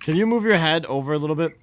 Can you move your head over a little bit?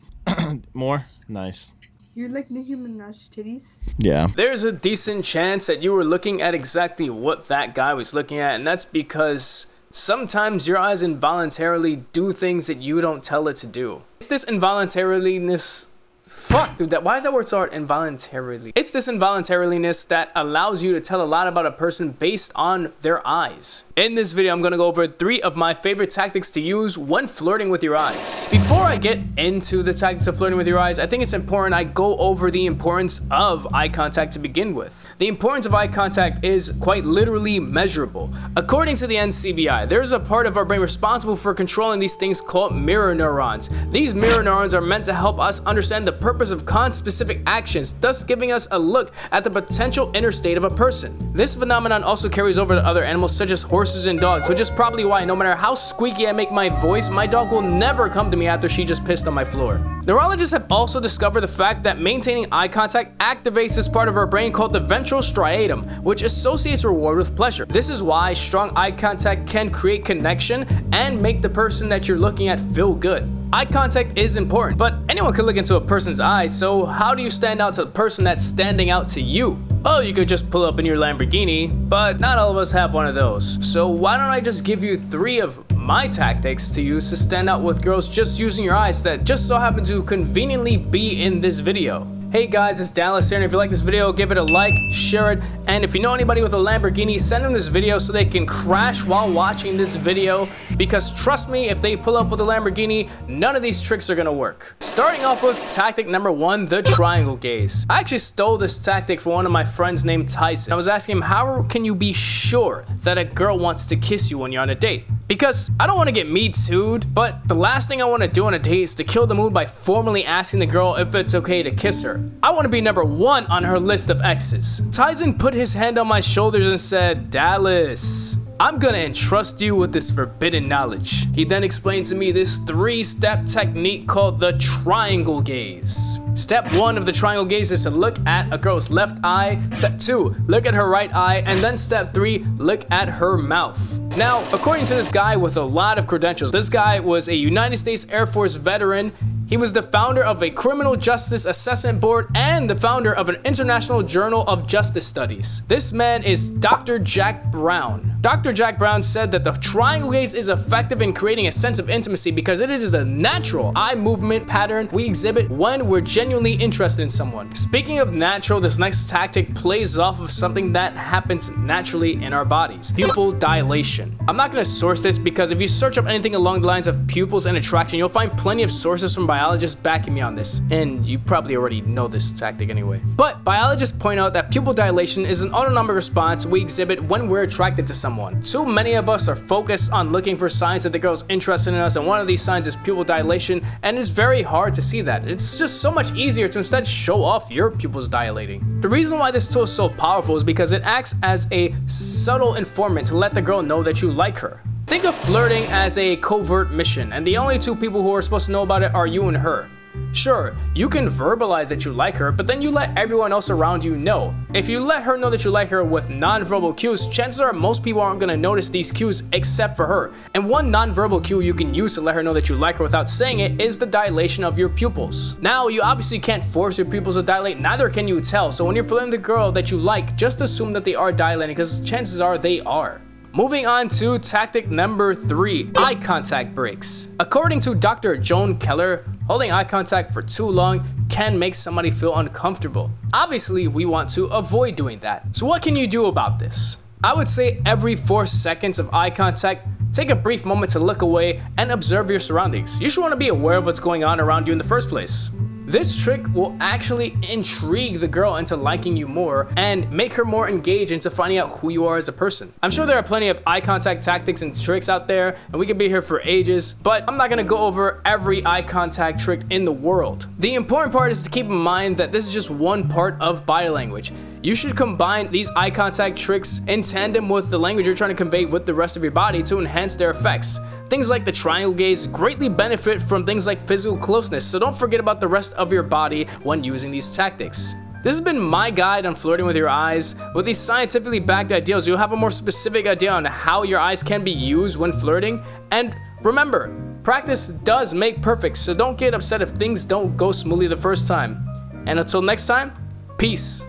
More? Nice. You like Nicki Minaj titties? Yeah. There's a decent chance that you were looking at exactly what that guy was looking at, and that's because sometimes your eyes involuntarily do things that you don't tell it to do. It's this involuntariness. Fuck, dude, why is that word so hard? Involuntarily. It's this involuntariness that allows you to tell a lot about a person based on their eyes. In this video, I'm gonna go over 3 of my favorite tactics to use when flirting with your eyes. Before I get into the tactics of flirting with your eyes, I think it's important I go over the importance of eye contact to begin with. The importance of eye contact is quite literally measurable. According to the NCBI, there's a part of our brain responsible for controlling these things called mirror neurons. These mirror neurons are meant to help us understand the purpose of context-specific actions, thus giving us a look at the potential inner state of a person. This phenomenon also carries over to other animals such as horses and dogs, which is probably why no matter how squeaky I make my voice, my dog will never come to me after she just pissed on my floor. Neurologists have also discovered the fact that maintaining eye contact activates this part of our brain called the ventral striatum, which associates reward with pleasure. This is why strong eye contact can create connection and make the person that you're looking at feel good. Eye contact is important, but anyone can look into a person's eyes, so how do you stand out to the person that's standing out to you? Oh, you could just pull up in your Lamborghini, but not all of us have one of those. So why don't I just give you 3 of my tactics to use to stand out with girls just using your eyes that just so happen to conveniently be in this video. Hey guys, it's Dallas here, and if you like this video, give it a like, share it, and if you know anybody with a Lamborghini, send them this video so they can crash while watching this video, because trust me, if they pull up with a Lamborghini, none of these tricks are gonna work. Starting off with tactic number 1, the triangle gaze. I actually stole this tactic from one of my friends named Tyson. I was asking him, how can you be sure that a girl wants to kiss you when you're on a date? Because I don't want to get me too'd, but the last thing I want to do on a date is to kill the mood by formally asking the girl if it's okay to kiss her. I want to be number 1 on her list of exes. Tyson put his hand on my shoulders and said, "Dallas, I'm gonna entrust you with this forbidden knowledge." He then explained to me this 3-step technique called the triangle gaze. Step 1 of the triangle gaze is to look at a girl's left eye. Step 2, look at her right eye. And then step 3, look at her mouth. Now, according to this guy with a lot of credentials, this guy was a United States Air Force veteran. He was the founder of a criminal justice assessment board and the founder of an international journal of justice studies. This man is Dr. Jack Brown. Dr. Jack Brown said that the triangle gaze is effective in creating a sense of intimacy because it is the natural eye movement pattern we exhibit when we're genuinely interested in someone. Speaking of natural, this next tactic plays off of something that happens naturally in our bodies: pupil dilation. I'm not going to source this because if you search up anything along the lines of pupils and attraction, you'll find plenty of sources from biologists backing me on this, and you probably already know this tactic anyway. But biologists point out that pupil dilation is an autonomic response we exhibit when we're attracted to someone. Too many of us are focused on looking for signs that the girl's interested in us, and one of these signs is pupil dilation, and it's very hard to see that. It's just so much easier to instead show off your pupils dilating. The reason why this tool is so powerful is because it acts as a subtle informant to let the girl know that you like her. Think of flirting as a covert mission, and the only 2 people who are supposed to know about it are you and her. Sure, you can verbalize that you like her, but then you let everyone else around you know. If you let her know that you like her with non-verbal cues, chances are most people aren't going to notice these cues except for her. And one non-verbal cue you can use to let her know that you like her without saying it is the dilation of your pupils. Now, you obviously can't force your pupils to dilate, neither can you tell, so when you're flirting with the girl that you like, just assume that they are dilating because chances are they are. Moving on to tactic number 3, eye contact breaks. According to Dr. Joan Keller, holding eye contact for too long can make somebody feel uncomfortable. Obviously, we want to avoid doing that. So what can you do about this? I would say every 4 seconds of eye contact, take a brief moment to look away and observe your surroundings. You should want to be aware of what's going on around you in the first place. This trick will actually intrigue the girl into liking you more and make her more engaged into finding out who you are as a person. I'm sure there are plenty of eye contact tactics and tricks out there, and we could be here for ages, but I'm not gonna go over every eye contact trick in the world. The important part is to keep in mind that this is just one part of body language. You should combine these eye contact tricks in tandem with the language you're trying to convey with the rest of your body to enhance their effects. Things like the triangle gaze greatly benefit from things like physical closeness, so don't forget about the rest of your body when using these tactics. This has been my guide on flirting with your eyes. With these scientifically backed ideas, you'll have a more specific idea on how your eyes can be used when flirting. And remember, Practice does make perfect, so don't get upset if things don't go smoothly the first time. And until next time, peace.